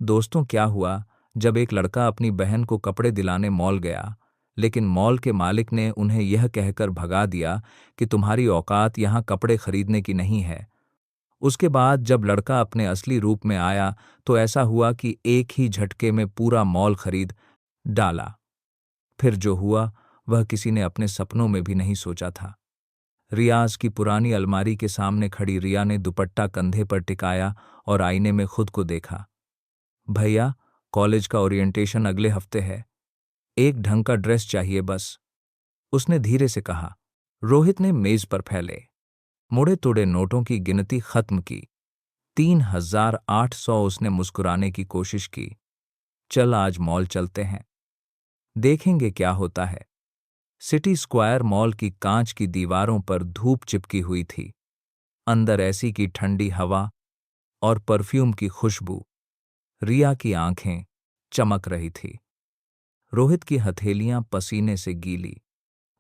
दोस्तों, क्या हुआ जब एक लड़का अपनी बहन को कपड़े दिलाने मॉल गया, लेकिन मॉल के मालिक ने उन्हें यह कहकर भगा दिया कि तुम्हारी औकात यहाँ कपड़े खरीदने की नहीं है। उसके बाद जब लड़का अपने असली रूप में आया तो ऐसा हुआ कि एक ही झटके में पूरा मॉल खरीद डाला। फिर जो हुआ वह किसी ने अपने सपनों में भी नहीं सोचा था। रियाज की पुरानी अलमारी के सामने खड़ी रिया ने दुपट्टा कंधे पर टिकाया और आईने में खुद को देखा। भैया, कॉलेज का ओरिएंटेशन अगले हफ्ते है। एक ढंग का ड्रेस चाहिए बस, उसने धीरे से कहा। रोहित ने मेज पर फैले मुड़े तुड़े नोटों की गिनती खत्म की। 3,800 उसने मुस्कुराने की कोशिश की। चल आज मॉल चलते हैं, देखेंगे क्या होता है। सिटी स्क्वायर मॉल की कांच की दीवारों पर धूप चिपकी हुई थी। अंदर एसी की ठंडी हवा और परफ्यूम की खुशबू। रिया की आंखें चमक रही थी। रोहित की हथेलियां पसीने से गीली।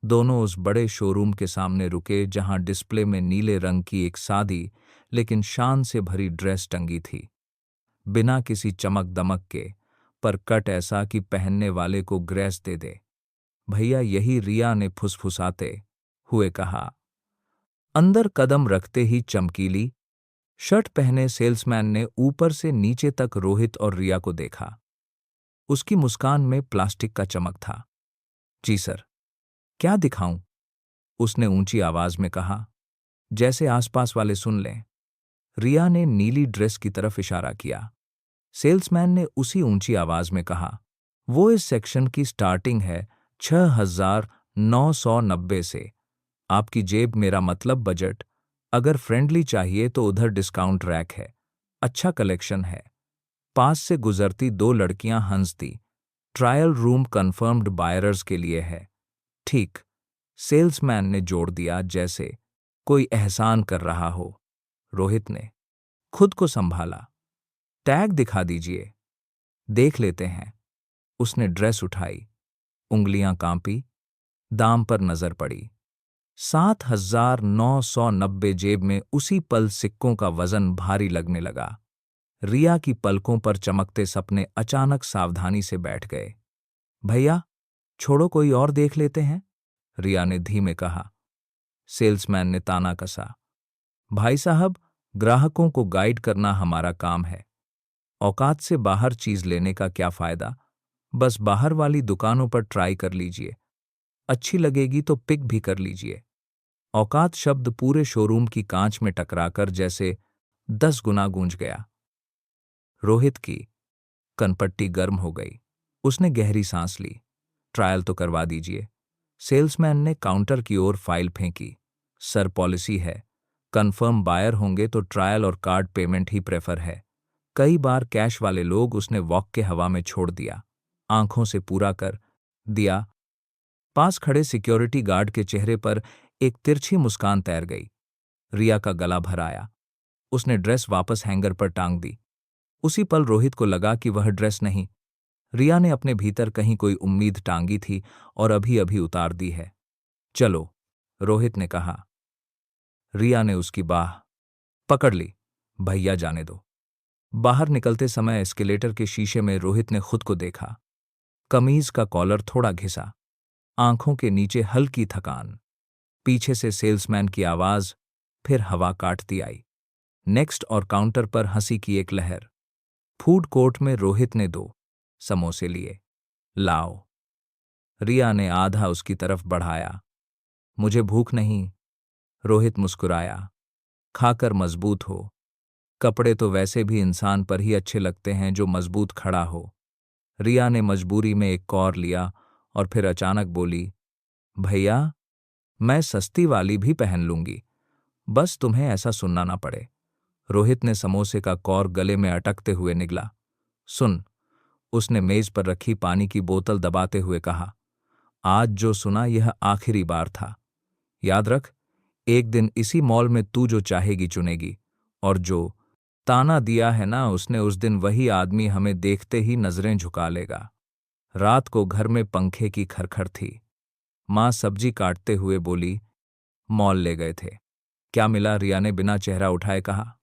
दोनों उस बड़े शोरूम के सामने रुके जहां डिस्प्ले में नीले रंग की एक सादी लेकिन शान से भरी ड्रेस टंगी थी, बिना किसी चमक दमक के, पर कट ऐसा कि पहनने वाले को ग्रेस दे दे। भैया, यही? रिया ने फुसफुसाते हुए कहा। अंदर कदम रखते ही चमकीली शर्ट पहने सेल्समैन ने ऊपर से नीचे तक रोहित और रिया को देखा। उसकी मुस्कान में प्लास्टिक का चमक था। जी सर, क्या दिखाऊं? उसने ऊंची आवाज में कहा, जैसे आसपास वाले सुन लें। रिया ने नीली ड्रेस की तरफ इशारा किया। सेल्समैन ने उसी ऊंची आवाज में कहा, वो इस सेक्शन की स्टार्टिंग है 6,990 से। आपकी जेब, मेरा मतलब बजट। अगर फ्रेंडली चाहिए तो उधर डिस्काउंट रैक है, अच्छा कलेक्शन है। पास से गुजरती दो लड़कियां हंस दी। ट्रायल रूम कंफर्म्ड बायरर्स के लिए है। ठीक, सेल्समैन ने जोड़ दिया, जैसे कोई एहसान कर रहा हो। रोहित ने खुद को संभाला। टैग दिखा दीजिए, देख लेते हैं। उसने ड्रेस उठाई, उंगलियां कांपी। दाम पर नजर पड़ी। 7,990। जेब में उसी पल सिक्कों का वजन भारी लगने लगा। रिया की पलकों पर चमकते सपने अचानक सावधानी से बैठ गए। भैया, छोड़ो, कोई और देख लेते हैं, रिया ने धीमे कहा। सेल्समैन ने ताना कसा। भाई साहब, ग्राहकों को गाइड करना हमारा काम है। औकात से बाहर चीज लेने का क्या फायदा? बस बाहर वाली दुकानों पर ट्राई कर लीजिए, अच्छी लगेगी तो पिक भी कर लीजिए। औकात शब्द पूरे शोरूम की कांच में टकराकर जैसे 10 गुना गूंज गया। रोहित की कनपट्टी गर्म हो गई। उसने गहरी सांस ली। ट्रायल तो करवा दीजिए। सेल्समैन ने काउंटर की ओर फाइल फेंकी। सर, पॉलिसी है, कंफर्म बायर होंगे तो ट्रायल और कार्ड पेमेंट ही प्रेफर है। कई बार कैश वाले लोग। उसने वॉक के हवा में छोड़ दिया, आंखों से पूरा कर दिया। पास खड़े सिक्योरिटी गार्ड के चेहरे पर एक तिरछी मुस्कान तैर गई। रिया का गला भर आया। उसने ड्रेस वापस हैंगर पर टांग दी। उसी पल रोहित को लगा कि वह ड्रेस नहीं, रिया ने अपने भीतर कहीं कोई उम्मीद टांगी थी और अभी अभी उतार दी है। चलो, रोहित ने कहा। रिया ने उसकी बाह पकड़ ली। भैया, जाने दो। बाहर निकलते समय एस्केलेटर के शीशे में रोहित ने खुद को देखा। कमीज का कॉलर थोड़ा घिसा, आंखों के नीचे हल्की थकान। पीछे से सेल्समैन की आवाज फिर हवा काटती आई। नेक्स्ट, और काउंटर पर हंसी की एक लहर। फूड कोर्ट में रोहित ने 2 समोसे लिए। लाओ। रिया ने आधा उसकी तरफ बढ़ाया। मुझे भूख नहीं। रोहित मुस्कुराया। खाकर मजबूत हो। कपड़े तो वैसे भी इंसान पर ही अच्छे लगते हैं जो मजबूत खड़ा हो। रिया ने मजबूरी में एक कौर लिया और फिर अचानक बोली, भैया, मैं सस्ती वाली भी पहन लूंगी, बस तुम्हें ऐसा सुनना ना पड़े। रोहित ने समोसे का कौर गले में अटकते हुए निगला। सुन, उसने मेज पर रखी पानी की बोतल दबाते हुए कहा, आज जो सुना यह आखिरी बार था। याद रख, एक दिन इसी मॉल में तू जो चाहेगी चुनेगी, और जो ताना दिया है ना उसने, उस दिन वही आदमी हमें देखते ही नजरें झुका लेगा। रात को घर में पंखे की खरखर थी। माँ सब्जी काटते हुए बोली, मॉल ले गए थे। क्या मिला? रिया ने बिना चेहरा उठाए कहा।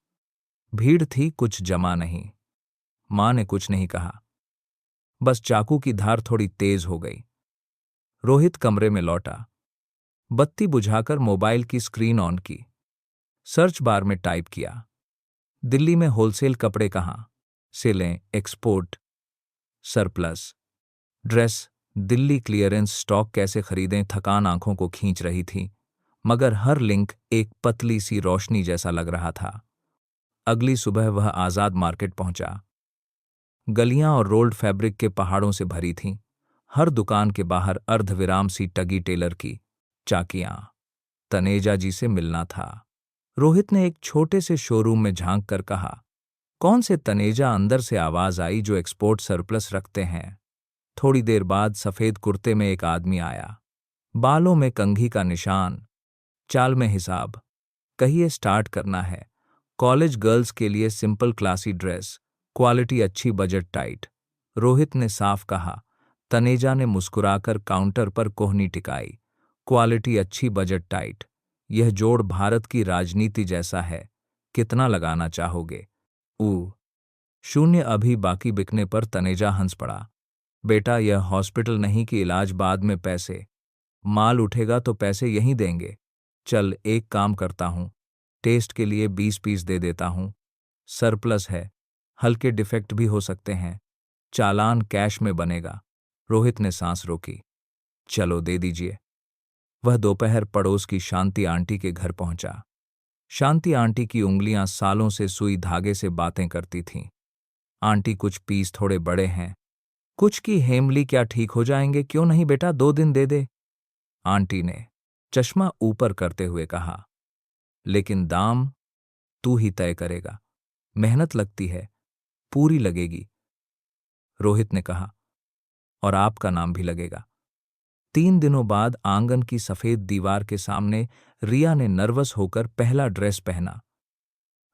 भीड़ थी, कुछ जमा नहीं। मां ने कुछ नहीं कहा, बस चाकू की धार थोड़ी तेज हो गई। रोहित कमरे में लौटा, बत्ती बुझाकर मोबाइल की स्क्रीन ऑन की, सर्च बार में टाइप किया, दिल्ली में होलसेल कपड़े कहाँ से लें, export, surplus, dress, Delhi clearance stock कैसे खरीदें। थकान आंखों को खींच रही थी, मगर हर लिंक एक पतली सी रोशनी जैसा लग रहा था। अगली सुबह वह आजाद मार्केट पहुंचा। गलियां और रोल्ड फैब्रिक के पहाड़ों से भरी थीं। हर दुकान के बाहर अर्धविराम सी टगी टेलर की चाकियां। तनेजा जी से मिलना था। रोहित ने एक छोटे से शोरूम में झांक कर कहा, कौन से तनेजा? अंदर से आवाज आई, जो एक्सपोर्ट सरप्लस रखते हैं। थोड़ी देर बाद सफेद कुर्ते में एक आदमी आया, बालों में कंघी का निशान, चाल में हिसाब। कहिए, स्टार्ट करना है। कॉलेज गर्ल्स के लिए सिंपल क्लासी ड्रेस, क्वालिटी अच्छी, बजट टाइट। रोहित ने साफ कहा। तनेजा ने मुस्कुराकर काउंटर पर कोहनी टिकाई। क्वालिटी अच्छी, बजट टाइट, यह जोड़ भारत की राजनीति जैसा है। कितना लगाना चाहोगे? शून्य। अभी बाकी बिकने पर तनेजा हंस पड़ा। बेटा, यह हॉस्पिटल नहीं कि इलाज बाद में पैसे। माल उठेगा तो पैसे यहीं देंगे। चल, एक काम करता हूं, टेस्ट के लिए 20 पीस दे देता हूं। सरप्लस है, हल्के डिफेक्ट भी हो सकते हैं। चालान कैश में बनेगा। रोहित ने सांस रोकी। चलो, दे दीजिए। वह दोपहर पड़ोस की शांति आंटी के घर पहुंचा। शांति आंटी की उंगलियां सालों से सुई धागे से बातें करती थीं। आंटी, कुछ पीस थोड़े बड़े हैं। कुछ की हेमली क्या ठीक हो जाएंगे? क्यों नहीं बेटा, 2 दिन दे दे। आंटी ने चश्मा ऊपर करते हुए कहा, लेकिन दाम तू ही तय करेगा। मेहनत लगती है, पूरी लगेगी। रोहित ने कहा, और आपका नाम भी लगेगा। 3 दिनों बाद आंगन की सफेद दीवार के सामने रिया ने नर्वस होकर पहला ड्रेस पहना।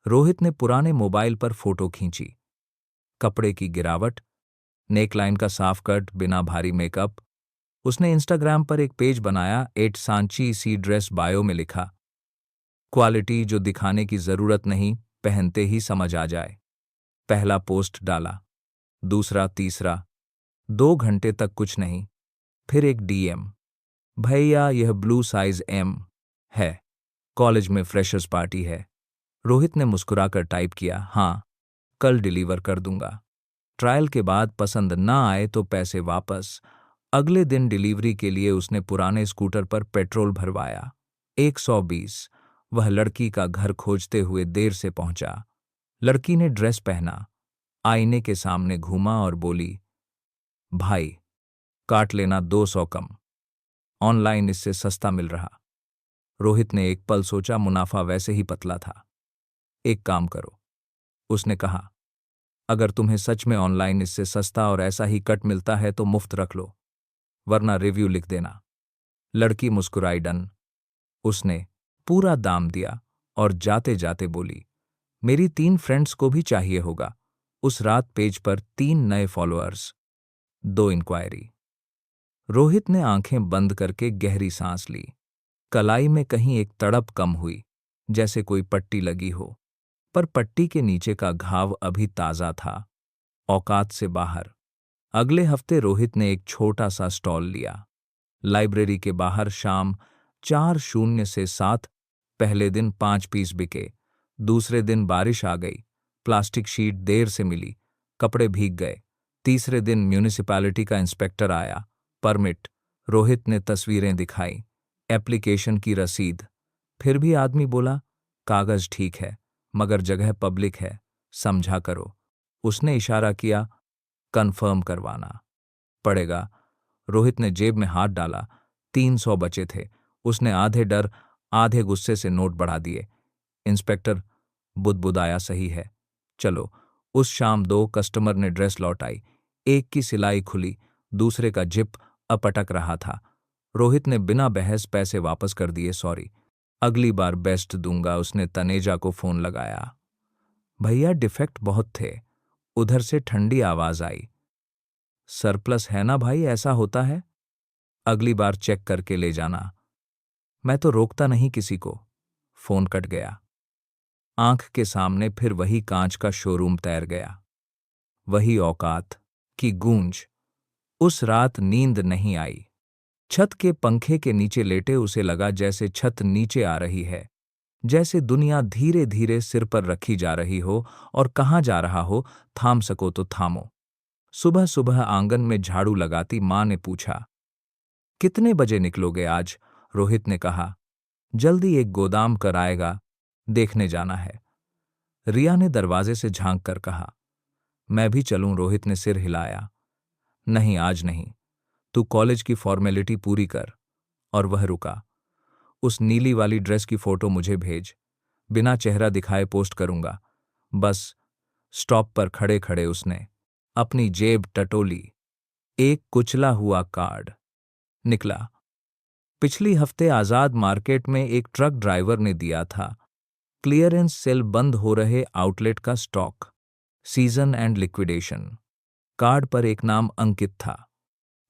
रोहित ने पुराने मोबाइल पर फोटो खींची। कपड़े की गिरावट, नेकलाइन का साफ कट, बिना भारी मेकअप। उसने इंस्टाग्राम पर एक पेज बनाया, eight Sanchi C dress, bio में लिखा, क्वालिटी जो दिखाने की जरूरत नहीं, पहनते ही समझ आ जाए। पहला पोस्ट डाला, दूसरा, तीसरा। 2 घंटे तक कुछ नहीं। फिर एक डीएम, भैया यह ब्लू साइज एम है, कॉलेज में फ्रेशर्स पार्टी है। रोहित ने मुस्कुराकर टाइप किया, हाँ, कल डिलीवर कर दूंगा। ट्रायल के बाद पसंद ना आए तो पैसे वापस। अगले दिन डिलीवरी के लिए उसने पुराने स्कूटर पर पेट्रोल भरवाया। 120। वह लड़की का घर खोजते हुए देर से पहुंचा। लड़की ने ड्रेस पहना, आईने के सामने घूमा और बोली, भाई, काट लेना, 200 कम। ऑनलाइन इससे सस्ता मिल रहा। रोहित ने एक पल सोचा, मुनाफा वैसे ही पतला था। एक काम करो, उसने कहा, अगर तुम्हें सच में ऑनलाइन इससे सस्ता और ऐसा ही कट मिलता है तो मुफ्त रख लो, वरना रिव्यू लिख देना। लड़की मुस्कुराई, डन। उसने पूरा दाम दिया और जाते जाते बोली, मेरी 3 फ्रेंड्स को भी चाहिए होगा। उस रात पेज पर 3 नए फॉलोअर्स, 2 इंक्वायरी। रोहित ने आंखें बंद करके गहरी सांस ली। कलाई में कहीं एक तड़प कम हुई, जैसे कोई पट्टी लगी हो, पर पट्टी के नीचे का घाव अभी ताजा था, औकात से बाहर। अगले हफ्ते रोहित ने एक छोटा सा स्टॉल लिया, लाइब्रेरी के बाहर। शाम 4:00 से 7। पहले दिन 5 पीस बिके। दूसरे दिन बारिश आ गई, प्लास्टिक शीट देर से मिली, कपड़े भीग गए। तीसरे दिन म्यूनिसिपैलिटी का इंस्पेक्टर आया, परमिट। रोहित ने तस्वीरें दिखाई, एप्लीकेशन की रसीद। फिर भी आदमी बोला, कागज ठीक है, मगर जगह पब्लिक है, समझा करो। उसने इशारा किया, कंफर्म करवाना पड़ेगा। रोहित ने जेब में हाथ डाला, 300 बचे थे। उसने आधे डर आधे गुस्से से नोट बढ़ा दिए। इंस्पेक्टर बुदबुदाया, सही है, चलो। उस शाम 2 कस्टमर ने ड्रेस लौटाई। एक की सिलाई खुली, दूसरे का जिप अपटक रहा था। रोहित ने बिना बहस पैसे वापस कर दिए, सॉरी, अगली बार बेस्ट दूंगा। उसने तनेजा को फोन लगाया। भैया, डिफेक्ट बहुत थे। उधर से ठंडी आवाज आई, सरप्लस है ना भाई, ऐसा होता है, अगली बार चेक करके ले जाना। मैं तो रोकता नहीं किसी को। फोन कट गया। आंख के सामने फिर वही कांच का शोरूम तैर गया। वही औकात की गूंज। उस रात नींद नहीं आई। छत के पंखे के नीचे लेटे उसे लगा जैसे छत नीचे आ रही है, जैसे दुनिया धीरे धीरे सिर पर रखी जा रही हो और कहाँ जा रहा हो, थाम सको तो थामो। सुबह सुबह आंगन में झाड़ू लगाती माँ ने पूछा, कितने बजे निकलोगे आज? रोहित ने कहा, जल्दी एक गोदाम कर आएगा, देखने जाना है। रिया ने दरवाजे से झांक कर कहा, मैं भी चलूं? रोहित ने सिर हिलाया, नहीं आज नहीं, तू कॉलेज की फॉर्मेलिटी पूरी कर। और वह रुका। उस नीली वाली ड्रेस की फोटो मुझे भेज, बिना चेहरा दिखाए पोस्ट करूंगा। बस। स्टॉप पर खड़े खड़े उसने अपनी जेब टटोली। एक कुचला हुआ कार्ड निकला। पिछली हफ्ते आजाद मार्केट में एक ट्रक ड्राइवर ने दिया था। क्लियरेंस सेल बंद हो रहे आउटलेट का stock, season and liquidation. Card पर एक नाम अंकित था,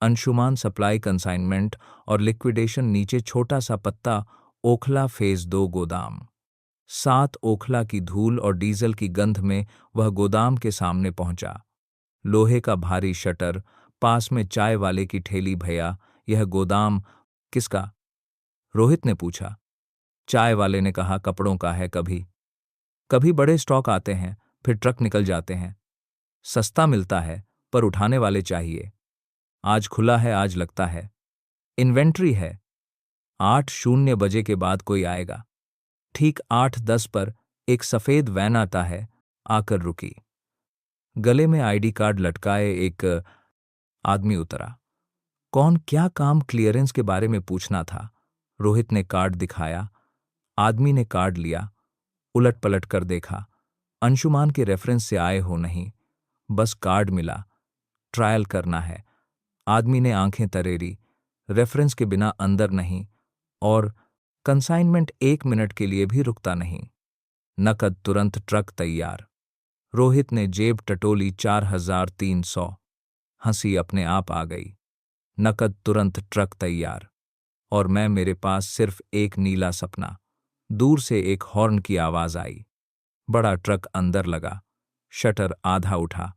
अंशुमान सप्लाई कंसाइनमेंट, और लिक्विडेशन नीचे छोटा सा पत्ता, ओखला फेज 2 गोदाम। 7 ओखला की धूल और डीजल की गंध में वह गोदाम के सामने पहुंचा। लोहे का भारी शटर, पास में चाय वाले की ठेली। भैया, यह गोदाम किसका? रोहित ने पूछा। चाय वाले ने कहा, कपड़ों का है। कभी कभी बड़े स्टॉक आते हैं, फिर ट्रक निकल जाते हैं। सस्ता मिलता है, पर उठाने वाले चाहिए। आज खुला है, आज लगता है इन्वेंट्री है। 8:00 के बाद कोई आएगा। ठीक 8:10 पर एक सफेद वैन आता है, आकर रुकी। गले में आईडी कार्ड लटकाए एक आदमी उतरा। कौन, क्या काम? क्लियरेंस के बारे में पूछना था। रोहित ने कार्ड दिखाया। आदमी ने कार्ड लिया, उलट पलट कर देखा। अंशुमान के रेफरेंस से आए हो नहीं, बस कार्ड मिला, ट्रायल करना है। आदमी ने आंखें तरेरी, रेफरेंस के बिना अंदर नहीं, और कंसाइनमेंट 1 मिनट के लिए भी रुकता नहीं। नकद तुरंत, ट्रक तैयार। रोहित ने जेब टटोली, 4300। हंसी अपने आप आ गई। नकद तुरंत, ट्रक तैयार। और मैं, मेरे पास सिर्फ एक नीला सपना। दूर से एक हॉर्न की आवाज आई। बड़ा ट्रक अंदर लगा। शटर आधा उठा।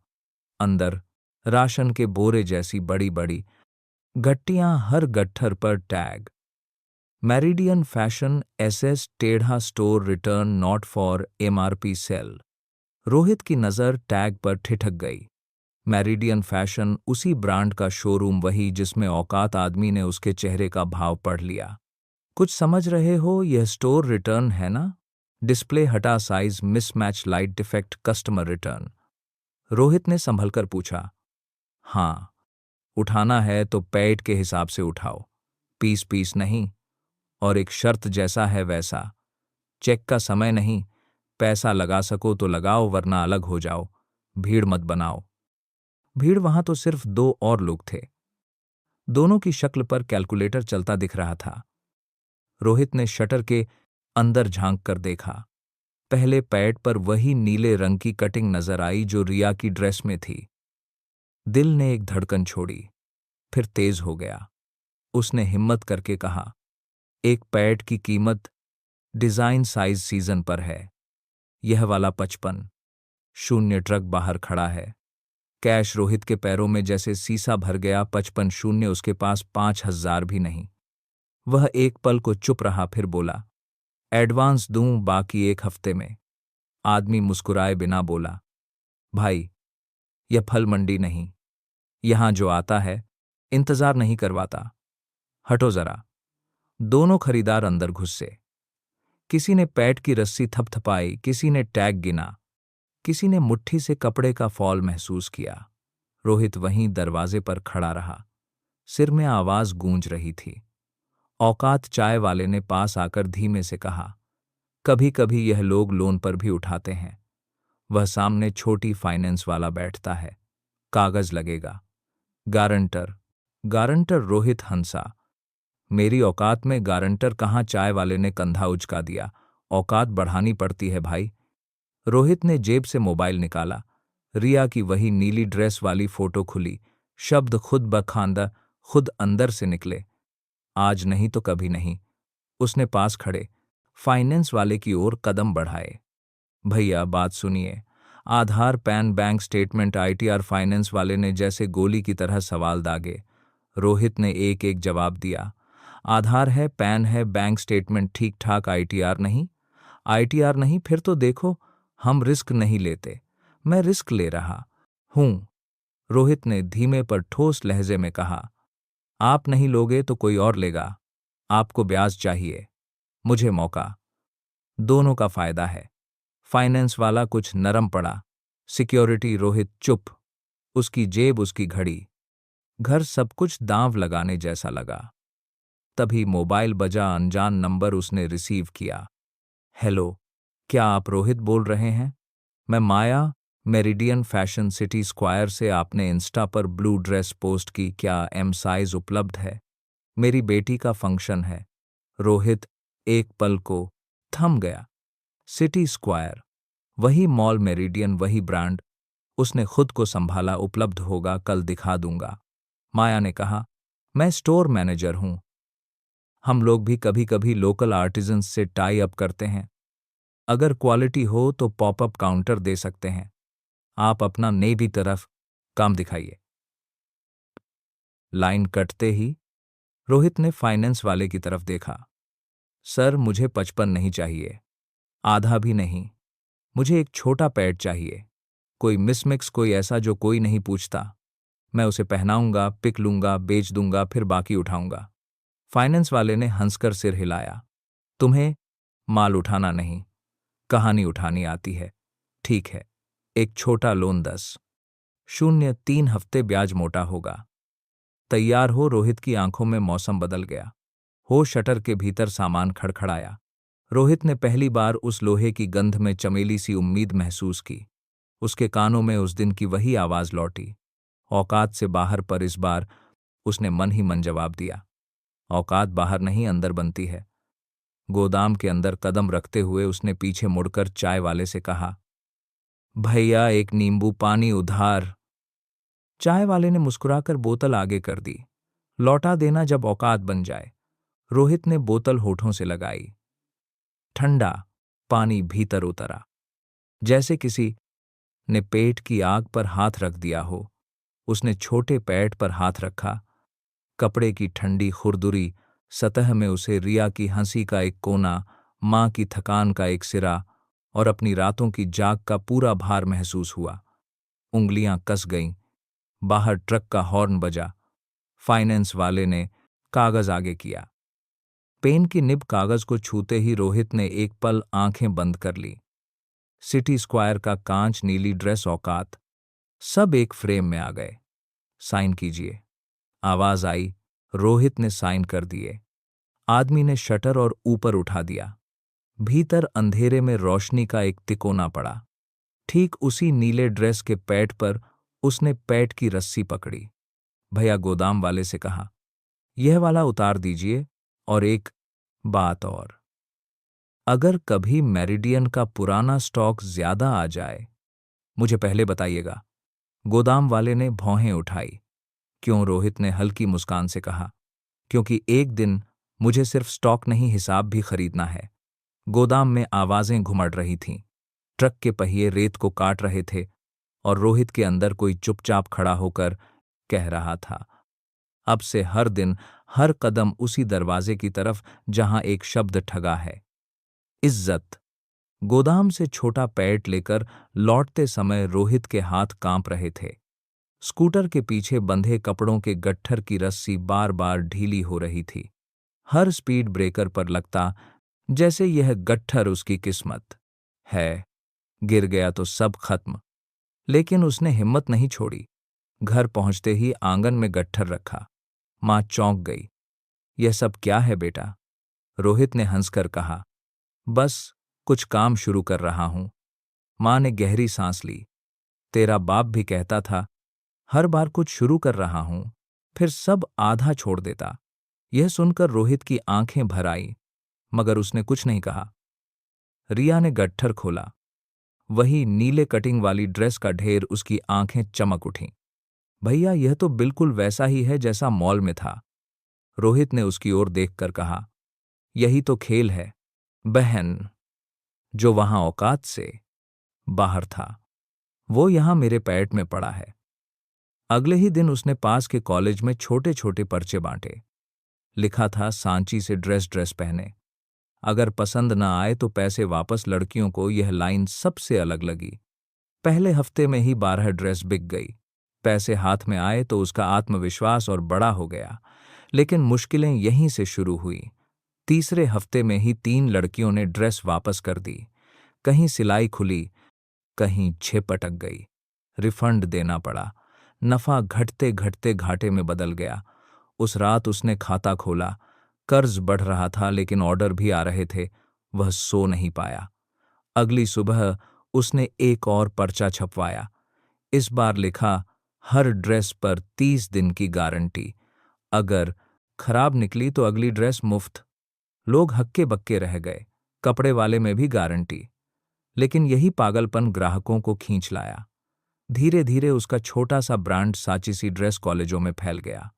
अंदर राशन के बोरे जैसी बड़ी बड़ी गट्टियां, हर गट्ठर पर टैग, मैरिडियन फैशन एसएस टेढ़ा store return not for MRP sale. Rohit की नज़र टैग पर ठिठक गई। मैरिडियन फैशन, उसी ब्रांड का शोरूम, वही जिसमें औकात आदमी ने उसके चेहरे का भाव पढ़ लिया। कुछ समझ रहे हो? यह स्टोर रिटर्न है ना? डिस्प्ले हटा, size mismatch, light defect, customer return. Rohit ने संभलकर पूछा, हाँ, उठाना है तो पैड के हिसाब से उठाओ, पीस पीस नहीं। और एक शर्त, जैसा है वैसा। चेक का समय नहीं, पैसा लगा सको तो लगाओ, वरना अलग हो जाओ, भीड़ मत बनाओ। भीड़? वहां तो सिर्फ 2 और लोग थे। दोनों की शक्ल पर कैलकुलेटर चलता दिख रहा था। रोहित ने शटर के अंदर झांक कर देखा। पहले पैड पर वही नीले रंग की कटिंग नजर आई जो रिया की ड्रेस में थी। दिल ने एक धड़कन छोड़ी, फिर तेज हो गया। उसने हिम्मत करके कहा, एक पैड की कीमत, डिजाइन साइज सीजन पर है, यह वाला 55। शून्य। ट्रक बाहर खड़ा है। कैश रोहित के पैरों में जैसे सीसा भर गया। 55 शून्य। उसके पास 5000 भी नहीं। वह एक पल को चुप रहा, फिर बोला, एडवांस दूं, बाकी 1 हफ्ते में। आदमी मुस्कुराए बिना बोला, भाई, यह फल मंडी नहीं, यहां जो आता है इंतजार नहीं करवाता। हटो जरा। दोनों खरीदार अंदर घुसे। किसी ने पैड की रस्सी थपथपाई, किसी ने टैग गिना, किसी ने मुट्ठी से कपड़े का फॉल महसूस किया। रोहित वहीं दरवाजे पर खड़ा रहा। सिर में आवाज गूंज रही थी। औकात चाय वाले ने पास आकर धीमे से कहा, कभी कभी यह लोग लोन पर भी उठाते हैं। वह सामने छोटी फाइनेंस वाला बैठता है। कागज लगेगा। गारंटर। गारंटर? रोहित हंसा। मेरी औकात में गारंटर कहाँ? चाय वाले ने कंधा उचका दिया। औकात बढ़ानी पड़ती है भाई। रोहित ने जेब से मोबाइल निकाला। रिया की वही नीली ड्रेस वाली फोटो खुली। शब्द खुद बखांदा, खुद अंदर से निकले, आज नहीं तो कभी नहीं। उसने पास खड़े फाइनेंस वाले की ओर कदम बढ़ाए। भैया, बात सुनिए, Aadhaar, PAN, bank statement, ITR. Finance वाले ने जैसे गोली की तरह सवाल दागे। रोहित ने एक एक जवाब दिया। आधार है, पैन है, बैंक स्टेटमेंट ठीक ठाक, आईटीआर नहीं। आईटीआर नहीं, फिर तो देखो हम रिस्क नहीं लेते। मैं रिस्क ले रहा हूं, रोहित ने धीमे पर ठोस लहजे में कहा। आप नहीं लोगे तो कोई और लेगा। आपको ब्याज चाहिए, मुझे मौका। दोनों का फायदा है। फाइनेंस वाला कुछ नरम पड़ा। सिक्योरिटी। रोहित चुप। उसकी जेब, उसकी घड़ी, घर, सब कुछ दांव लगाने जैसा लगा। तभी मोबाइल बजा। अनजान नंबर उसने रिसीव किया। हेलो, क्या आप रोहित बोल रहे हैं? मैं माया, मेरिडियन फैशन सिटी स्क्वायर से। आपने इंस्टा पर ब्लू ड्रेस पोस्ट की, क्या एम साइज उपलब्ध है? मेरी बेटी का फंक्शन है। रोहित एक पल को थम गया। सिटी स्क्वायर, वही मॉल, मेरिडियन, वही ब्रांड। उसने खुद को संभाला। उपलब्ध होगा, कल दिखा दूंगा। माया ने कहा, मैं स्टोर मैनेजर हूं। हम लोग भी कभी कभी लोकल आर्टिजन्स से टाई अप करते हैं। अगर क्वालिटी हो तो पॉपअप काउंटर दे सकते हैं। आप अपना नेवी तरफ काम दिखाइए। लाइन कटते ही रोहित ने फाइनेंस वाले की तरफ देखा। सर, मुझे 55 नहीं चाहिए, आधा भी नहीं। मुझे एक छोटा पैड चाहिए, कोई मिसमिक्स, कोई ऐसा जो कोई नहीं पूछता। मैं उसे पहनाऊंगा, पिक लूंगा, बेच दूंगा, फिर बाकी उठाऊंगा। फाइनेंस वाले ने हंसकर सिर हिलाया। तुम्हें माल उठाना नहीं, कहानी उठानी आती है। ठीक है, एक छोटा लोन 10,03 हफ्ते, ब्याज मोटा होगा। तैयार हो? रोहित की आंखों में मौसम बदल गया। हो शटर के भीतर सामान खड़खड़ाया। रोहित ने पहली बार उस लोहे की गंध में चमेली सी उम्मीद महसूस की। उसके कानों में उस दिन की वही आवाज लौटी। औकात से बाहर, पर इस बार उसने मन ही मन जवाब दिया। औकात बाहर नहीं, अंदर बनती है। गोदाम के अंदर कदम रखते हुए उसने पीछे मुड़कर चाय वाले से कहा, भैया एक नींबू पानी उधार। चाय वाले ने मुस्कुराकर बोतल आगे कर दी। लौटा देना जब औकात बन जाए। रोहित ने बोतल होठों से लगाई। ठंडा पानी भीतर उतरा, जैसे किसी ने पेट की आग पर हाथ रख दिया हो। उसने छोटे पैड पर हाथ रखा। कपड़े की ठंडी खुरदुरी सतह में उसे रिया की हंसी का एक कोना, मां की थकान का एक सिरा और अपनी रातों की जाग का पूरा भार महसूस हुआ। उंगलियां कस गईं। बाहर ट्रक का हॉर्न बजा। फाइनेंस वाले ने कागज आगे किया। पेन की निब कागज को छूते ही रोहित ने एक पल आंखें बंद कर ली। सिटी स्क्वायर का कांच, नीली ड्रेस, औकात, सब एक फ्रेम में आ गए। साइन कीजिए, आवाज आई। रोहित ने साइन कर दिए। आदमी ने शटर और ऊपर उठा दिया। भीतर अंधेरे में रोशनी का एक तिकोना पड़ा। ठीक उसी नीले ड्रेस के पैड पर उसने पैड की रस्सी पकड़ी। भैया, गोदाम वाले से कहा, यह वाला उतार दीजिए। और एक बात और, अगर कभी मेरिडियन का पुराना स्टॉक ज्यादा आ जाए, मुझे पहले बताइएगा। गोदाम वाले ने भौहें उठाई। क्यों? रोहित ने हल्की मुस्कान से कहा, क्योंकि एक दिन मुझे सिर्फ स्टॉक नहीं, हिसाब भी खरीदना है। गोदाम में आवाजें घुमड़ रही थीं। ट्रक के पहिए रेत को काट रहे थे और रोहित के अंदर कोई चुपचाप खड़ा होकर कह रहा था, अब से हर दिन, हर कदम उसी दरवाजे की तरफ जहां एक शब्द ठगा है, इज्जत। गोदाम से छोटा पैट लेकर लौटते समय रोहित के हाथ कांप रहे थे। स्कूटर के पीछे बंधे कपड़ों के गट्ठर की रस्सी बार बार ढीली हो रही थी। हर स्पीड ब्रेकर पर लगता जैसे यह गट्ठर उसकी किस्मत है, गिर गया तो सब खत्म। लेकिन उसने हिम्मत नहीं छोड़ी। घर पहुंचते ही आंगन में गट्ठर रखा। मां चौंक गई। यह सब क्या है बेटा? रोहित ने हंसकर कहा, बस कुछ काम शुरू कर रहा हूं। मां ने गहरी सांस ली। तेरा बाप भी कहता था, हर बार कुछ शुरू कर रहा हूं, फिर सब आधा छोड़ देता। यह सुनकर रोहित की आंखें भर आई, मगर उसने कुछ नहीं कहा। रिया ने गट्ठर खोला। वही नीले कटिंग वाली ड्रेस का ढेर। उसकी आंखें चमक उठीं। भैया, यह तो बिल्कुल वैसा ही है जैसा मॉल में था। रोहित ने उसकी ओर देखकर कहा, यही तो खेल है बहन, जो वहां औकात से बाहर था। वो यहाँ मेरे पैट में पड़ा है। अगले ही दिन उसने पास के कॉलेज में छोटे छोटे पर्चे बांटे। लिखा था, सांची से ड्रेस पहने, अगर पसंद ना आए तो पैसे वापस। लड़कियों को यह लाइन सबसे अलग लगी। पहले हफ्ते में ही 12 ड्रेस बिक गई। पैसे हाथ में आए तो उसका आत्मविश्वास और बड़ा हो गया। लेकिन मुश्किलें यहीं से शुरू हुई। तीसरे हफ्ते में ही 3 लड़कियों ने ड्रेस वापस कर दी। कहीं सिलाई खुली, कहीं झिप अटक गई। रिफंड देना पड़ा। नफा घटते घटते घाटे में बदल गया। उस रात उसने खाता खोला। कर्ज बढ़ रहा था लेकिन ऑर्डर भी आ रहे थे। वह सो नहीं पाया। अगली सुबह उसने एक और पर्चा छपवाया। इस बार लिखा, हर ड्रेस पर 30 दिन की गारंटी, अगर खराब निकली तो अगली ड्रेस मुफ्त। लोग हक्के बक्के रह गए। कपड़े वाले में भी गारंटी। लेकिन यही पागलपन ग्राहकों को खींच लाया। धीरे धीरे उसका छोटा सा ब्रांड सांची सी ड्रेस कॉलेजों में फैल गया।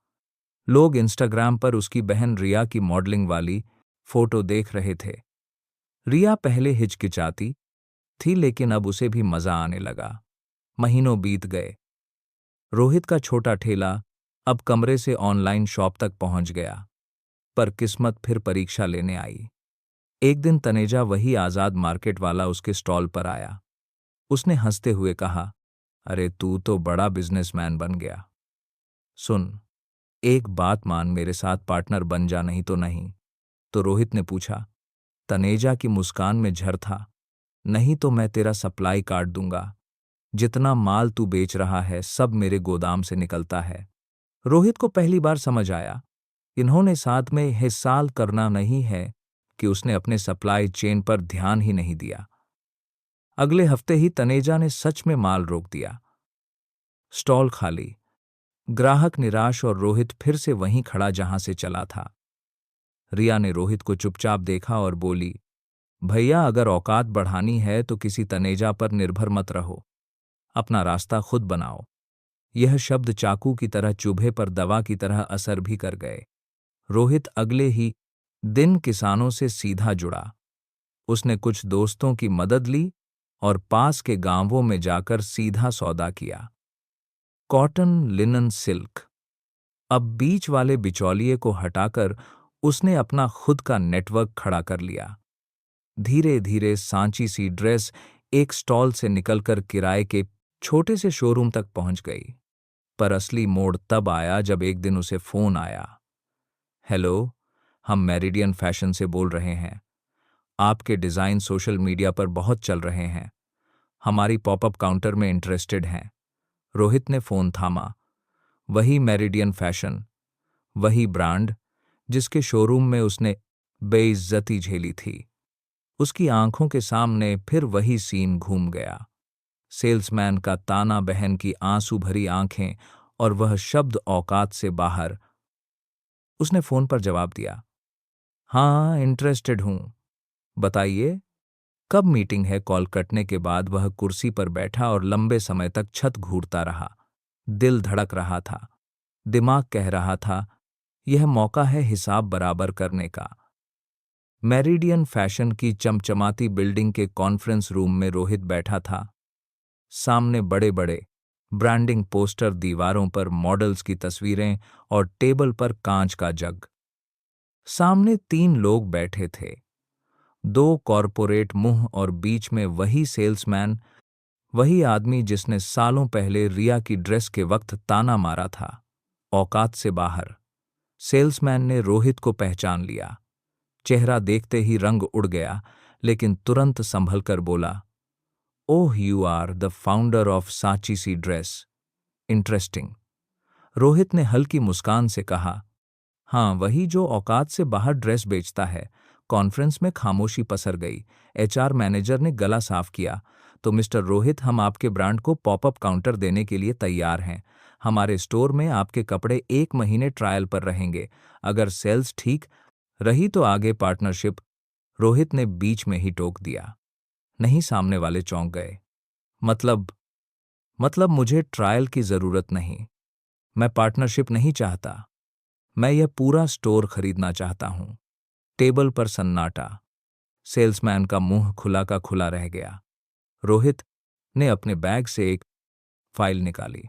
लोग इंस्टाग्राम पर उसकी बहन रिया की मॉडलिंग वाली फोटो देख रहे थे। रिया पहले हिचकिचाती थी लेकिन अब उसे भी मजा आने लगा। महीनों बीत गए। रोहित का छोटा ठेला अब कमरे से ऑनलाइन शॉप तक पहुंच गया। पर किस्मत फिर परीक्षा लेने आई। एक दिन तनेजा, वही आजाद मार्केट वाला, उसके स्टॉल पर आया। उसने हंसते हुए कहा, अरे तू तो बड़ा बिजनेसमैन बन गया। सुन, एक बात मान, मेरे साथ पार्टनर बन जा, नहीं तो नहीं। तो रोहित ने पूछा। तनेजा की मुस्कान में झर था। नहीं तो मैं तेरा सप्लाई काट दूंगा। जितना माल तू बेच रहा है सब मेरे गोदाम से निकलता है। रोहित को पहली बार समझ आया, इन्होंने साथ में हिस्साल करना नहीं है कि उसने अपने सप्लाई चेन पर ध्यान ही नहीं दिया। अगले हफ्ते ही तनेजा ने सच में माल रोक दिया। स्टॉल खाली, ग्राहक निराश और रोहित फिर से वहीं खड़ा जहां से चला था। रिया ने रोहित को चुपचाप देखा और बोली, भैया अगर औकात बढ़ानी है तो किसी तनेजा पर निर्भर मत रहो, अपना रास्ता खुद बनाओ। यह शब्द चाकू की तरह चुभे पर दवा की तरह असर भी कर गए। रोहित अगले ही दिन किसानों से सीधा जुड़ा। उसने कुछ दोस्तों की मदद ली और पास के गांवों में जाकर सीधा सौदा किया। Cotton, linen, silk. अब बीच वाले बिचौलिए को हटाकर उसने अपना खुद का नेटवर्क खड़ा कर लिया। धीरे धीरे सांची सी ड्रेस एक स्टॉल से निकलकर किराए के छोटे से शोरूम तक पहुंच गई। पर असली मोड़ तब आया जब एक दिन उसे फोन आया। हेलो, हम मेरिडियन फैशन से बोल रहे हैं। आपके डिज़ाइन सोशल मीडिया पर बहुत चल रहे हैं। हमारी पॉपअप काउंटर में इंटरेस्टेड हैं। रोहित ने फोन थामा। वही मेरिडियन फैशन, वही ब्रांड जिसके शोरूम में उसने बेइज्जती झेली थी। उसकी आंखों के सामने फिर वही सीन घूम गया। सेल्समैन का ताना, बहन की आंसू भरी आंखें और वह शब्द औकात से बाहर। उसने फोन पर जवाब दिया, हाँ इंटरेस्टेड हूं, बताइए कब मीटिंग है। कॉल कटने के बाद वह कुर्सी पर बैठा और लंबे समय तक छत घूरता रहा। दिल धड़क रहा था। दिमाग कह रहा था, यह मौका है हिसाब बराबर करने का। मेरिडियन फैशन की चमचमाती बिल्डिंग के कॉन्फ्रेंस रूम में रोहित बैठा था। सामने बड़े बड़े ब्रांडिंग पोस्टर, दीवारों पर मॉडल्स की तस्वीरें और टेबल पर कांच का जग। सामने 3 लोग बैठे थे, 2 कॉरपोरेट मुंह और बीच में वही सेल्समैन, वही आदमी जिसने सालों पहले रिया की ड्रेस के वक्त ताना मारा था। औकात से बाहर। सेल्समैन ने रोहित को पहचान लिया। चेहरा देखते ही रंग उड़ गया, लेकिन तुरंत संभल कर बोला, oh you are the founder of Sanchi C dress, interesting. Rohit ने हल्की मुस्कान से कहा, हाँ वही जो औकात से बाहर ड्रेस बेचता है। कॉन्फ्रेंस में खामोशी पसर गई। एचआर मैनेजर ने गला साफ किया, तो मिस्टर रोहित, हम आपके ब्रांड को पॉपअप काउंटर देने के लिए तैयार हैं। हमारे स्टोर में आपके कपड़े 1 महीने ट्रायल पर रहेंगे। अगर सेल्स ठीक रही तो आगे पार्टनरशिप। रोहित ने बीच में ही टोक दिया। नहीं, सामने वाले चौंक गए। मतलब मुझे ट्रायल की जरूरत नहीं। मैं पार्टनरशिप नहीं चाहता। मैं यह पूरा स्टोर खरीदना चाहता हूं। टेबल पर सन्नाटा। सेल्समैन का मुंह खुला का खुला रह गया। रोहित, ने अपने बैग से एक फाइल निकाली।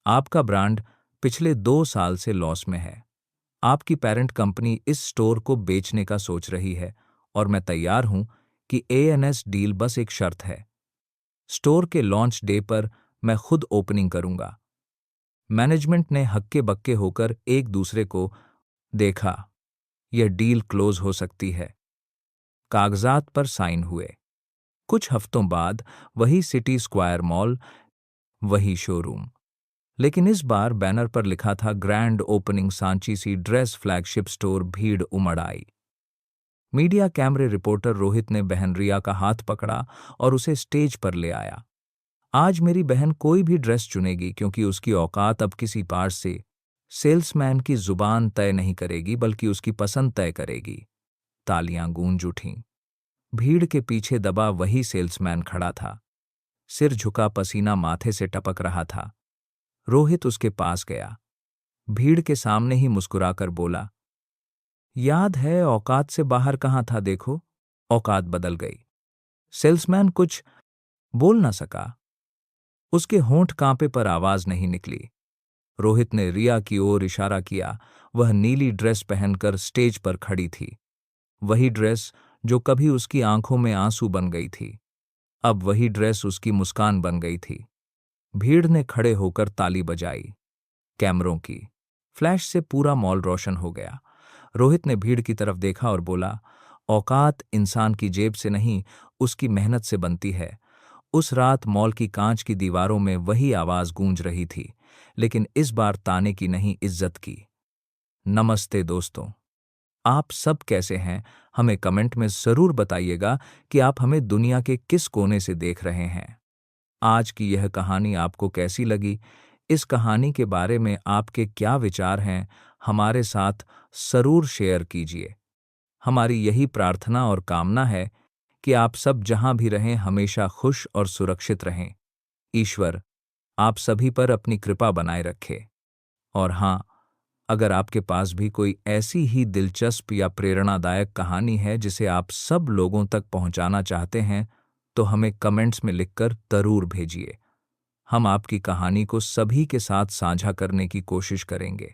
आपका ब्रांड पिछले 2 साल से लॉस में है। आपकी पेरेंट कंपनी इस स्टोर को बेचने का सोच रही है और मैं तैयार हूं कि एएनएस डील बस एक शर्त है। स्टोर के लॉन्च डे पर मैं खुद ओपनिंग करूंगा। मैनेजमेंट ने हक्के बक्के होकर एक दूसरे को देखा। यह डील क्लोज हो सकती है। कागजात पर साइन हुए। कुछ हफ्तों बाद वही सिटी स्क्वायर मॉल, वही शोरूम, लेकिन इस बार बैनर पर लिखा था grand opening Sanchi C dress flagship store. भीड़ उमड़ आई। मीडिया कैमरे रिपोर्टर रोहित ने बहन रिया का हाथ पकड़ा और उसे स्टेज पर ले आया। आज मेरी बहन कोई भी ड्रेस चुनेगी क्योंकि उसकी औकात अब किसी पार से सेल्समैन की जुबान तय नहीं करेगी बल्कि उसकी पसंद तय करेगी। तालियां गूंज उठीं। भीड़ के पीछे दबा वही सेल्समैन खड़ा था। सिर झुका, पसीना माथे से टपक रहा था। रोहित उसके पास गया। भीड़ के सामने ही मुस्कुराकर बोला, याद है औकात से बाहर कहाँ था, देखो। औकात बदल गई। सेल्समैन कुछ बोल ना सका। उसके होंठ कांपे पर आवाज नहीं निकली। रोहित ने रिया की ओर इशारा किया। वह नीली ड्रेस पहनकर स्टेज पर खड़ी थी। वही ड्रेस जो कभी उसकी आंखों में आंसू बन गई थी, अब वही ड्रेस उसकी मुस्कान बन गई थी। भीड़ ने खड़े होकर ताली बजाई। कैमरों की फ्लैश से पूरा मॉल रोशन हो गया। रोहित ने भीड़ की तरफ देखा और बोला, औकात इंसान की जेब से नहीं, उसकी मेहनत से बनती है। उस रात मॉल की कांच की दीवारों में वही आवाज गूंज रही थी, लेकिन इस बार ताने की नहीं, इज्जत की। नमस्ते दोस्तों, आप सब कैसे हैं? हमें कमेंट में जरूर बताइएगा कि आप हमें दुनिया के किस कोने से देख रहे हैं। आज की यह कहानी आपको कैसी लगी? इस कहानी के बारे में आपके क्या विचार हैं? हमारे साथ जरूर शेयर कीजिए। हमारी यही प्रार्थना और कामना है कि आप सब जहां भी रहें हमेशा खुश और सुरक्षित रहें। ईश्वर आप सभी पर अपनी कृपा बनाए रखे। और हाँ, अगर आपके पास भी कोई ऐसी ही दिलचस्प या प्रेरणादायक कहानी है जिसे आप सब लोगों तक पहुंचाना चाहते हैं, तो हमें कमेंट्स में लिखकर जरूर भेजिए। हम आपकी कहानी को सभी के साथ साझा करने की कोशिश करेंगे।